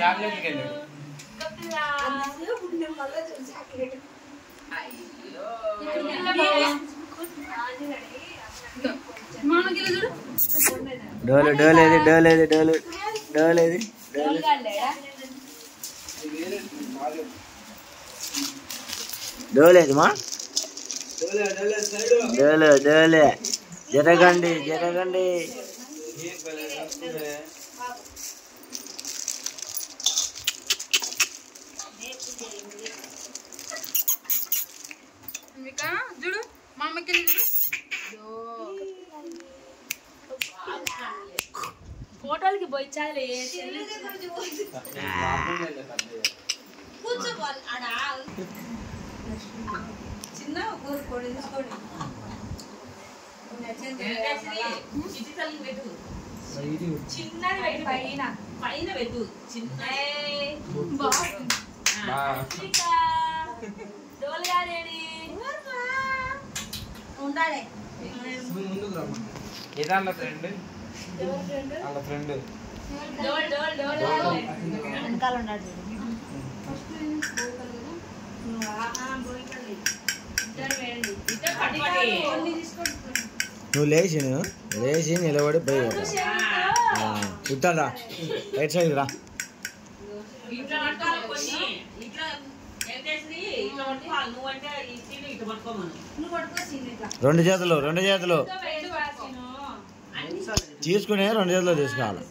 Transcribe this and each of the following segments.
చాక్లెట్కి వెళ్ళాడు. డోలు డోలేది డోలేది డోలు డోలేది డోలేది మా డోలు డోలే జరగండి జరగండి. చూడు మా అమ్మకి ఫోటోలకి పోయి చాలే చిన్న కోరుకోండి తీసుకోండి చిన్నది పైన పైన పెట్టు చిన్న ఉండాలి ఇదాళ్ళ ఫ్రెండ్ వాళ్ళ ఫ్రెండ్ వెనకాల ఉన్నాడు. నువ్వు లేచి లేచి నిలబడి పోయి కుట్టారా రైట్ సైడ్ రా. రెండు చేతులు రెండు చేతులు తీసుకునే రెండు చేతులు తీసుకోవాలి.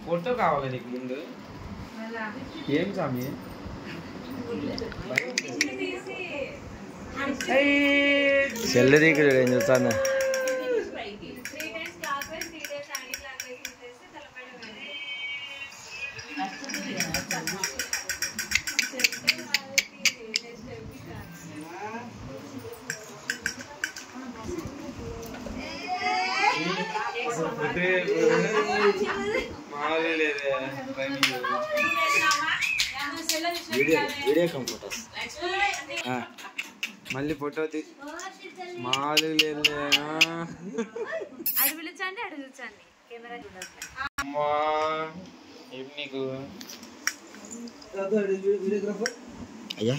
ఫోటో కావాలి నీకు ముందు. ఏం స్వామి సెల్ దిక్కు ఏం చూస్తాను. వీడియో కంప్యూటర్స్ మళ్ళీ ఫోటో మాలు లేదు. అడు పిలిచండి అడు చూచండి కెమెరా చూడండి. అమ్మా నీకు అయ్యా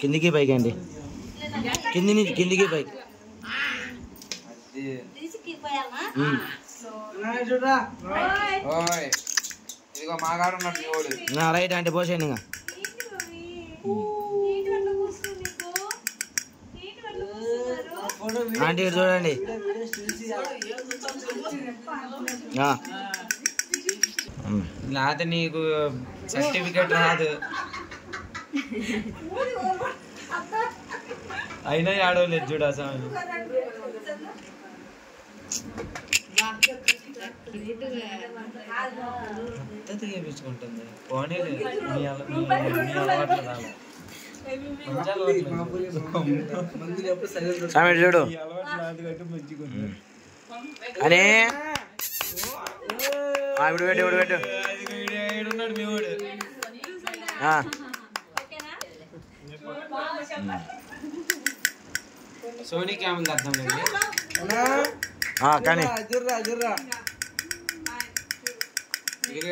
కిందికి పైకి అండి, కింది నుంచి కిందికి పైకి. ఇదిగో మాగాడు ఉన్నాడు రైట్ అంటే పోసేయండి. ఇంకా ఆంటీ చూడండి. లేకపోతే నీకు సర్టిఫికెట్ రాదు. అయినా ఆడవలేదు చూడు అసలు. చేపించుకుంటుంది పోనీ అలవాట్లు రాదు. చూడు అనే ఇప్పుడు పెట్టు ఇప్పుడు పెట్టు. సోనీ క్యామ్ అర్థం లేదు కానీ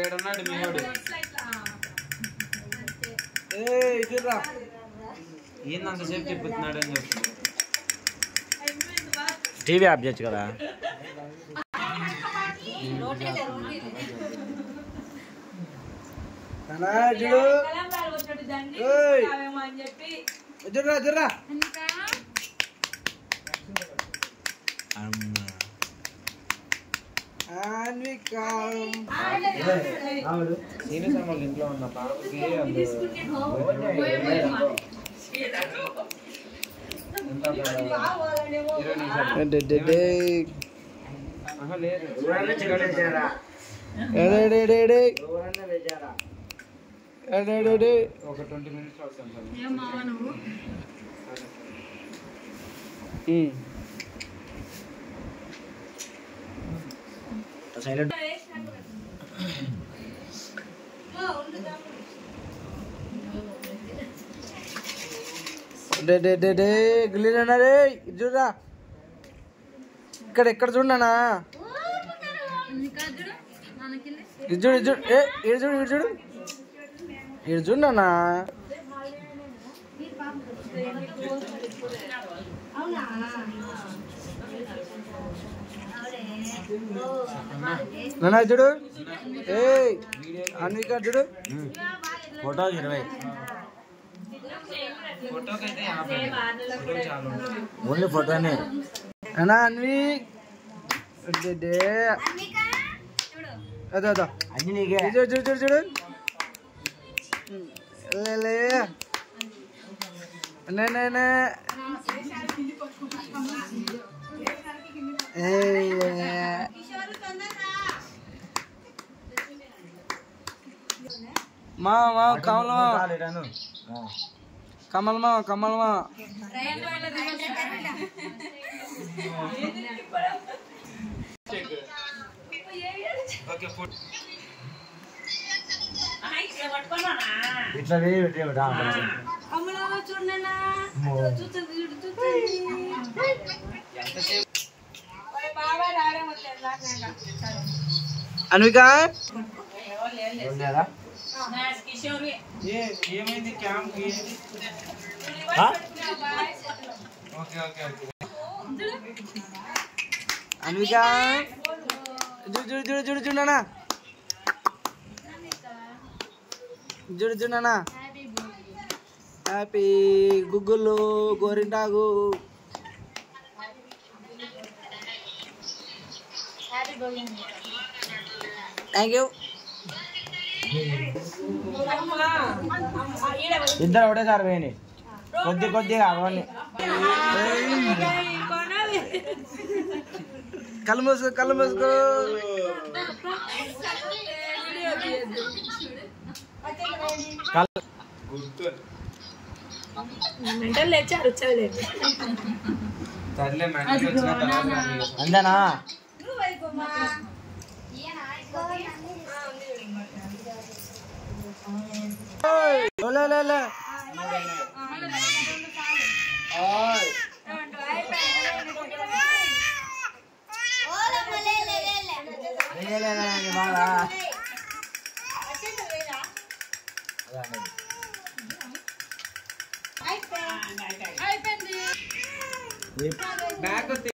ఏడున్నాడు మీవాడు. ఏందంత సేపు చెప్తున్నాడు అని చెప్తున్నాడు. టీవీ ఆఫ్ చేయొచ్చు కదా. సీనియర్ సామాన్లు ఇంట్లో ఉన్న పాపకి ఒక 20 minutes వస్తాను సైలెంట్ గిల్లీనా రే చూడరా ఇక్కడ చూడనా ఇటు చూడు ఇటు చూడు ఇటు చూడనా నాన్న చూడు ఏ అన్విక చూడు ఫోటో 20 ఫోటోకైతే 50 చాలు ఓన్లీ ఫోటోనే అన్నా అన్వి అదో చూడు చూడు చూడు లే మా కమల్ మా ఇట్లా అన్విక ఏమైంది క్యాంప్ అన్విక చూడనా చూడనా హ్యాపీ గుగ్గులు గోరింటాకు థ్యాంక్ యూ ఇద్దరు ఒకటేసారి పోయినాయి కొద్దిగా అవన్నీ కళ్ళు మూసుకో మెంటల్ లేచారు అంతేనా బ్యాగ్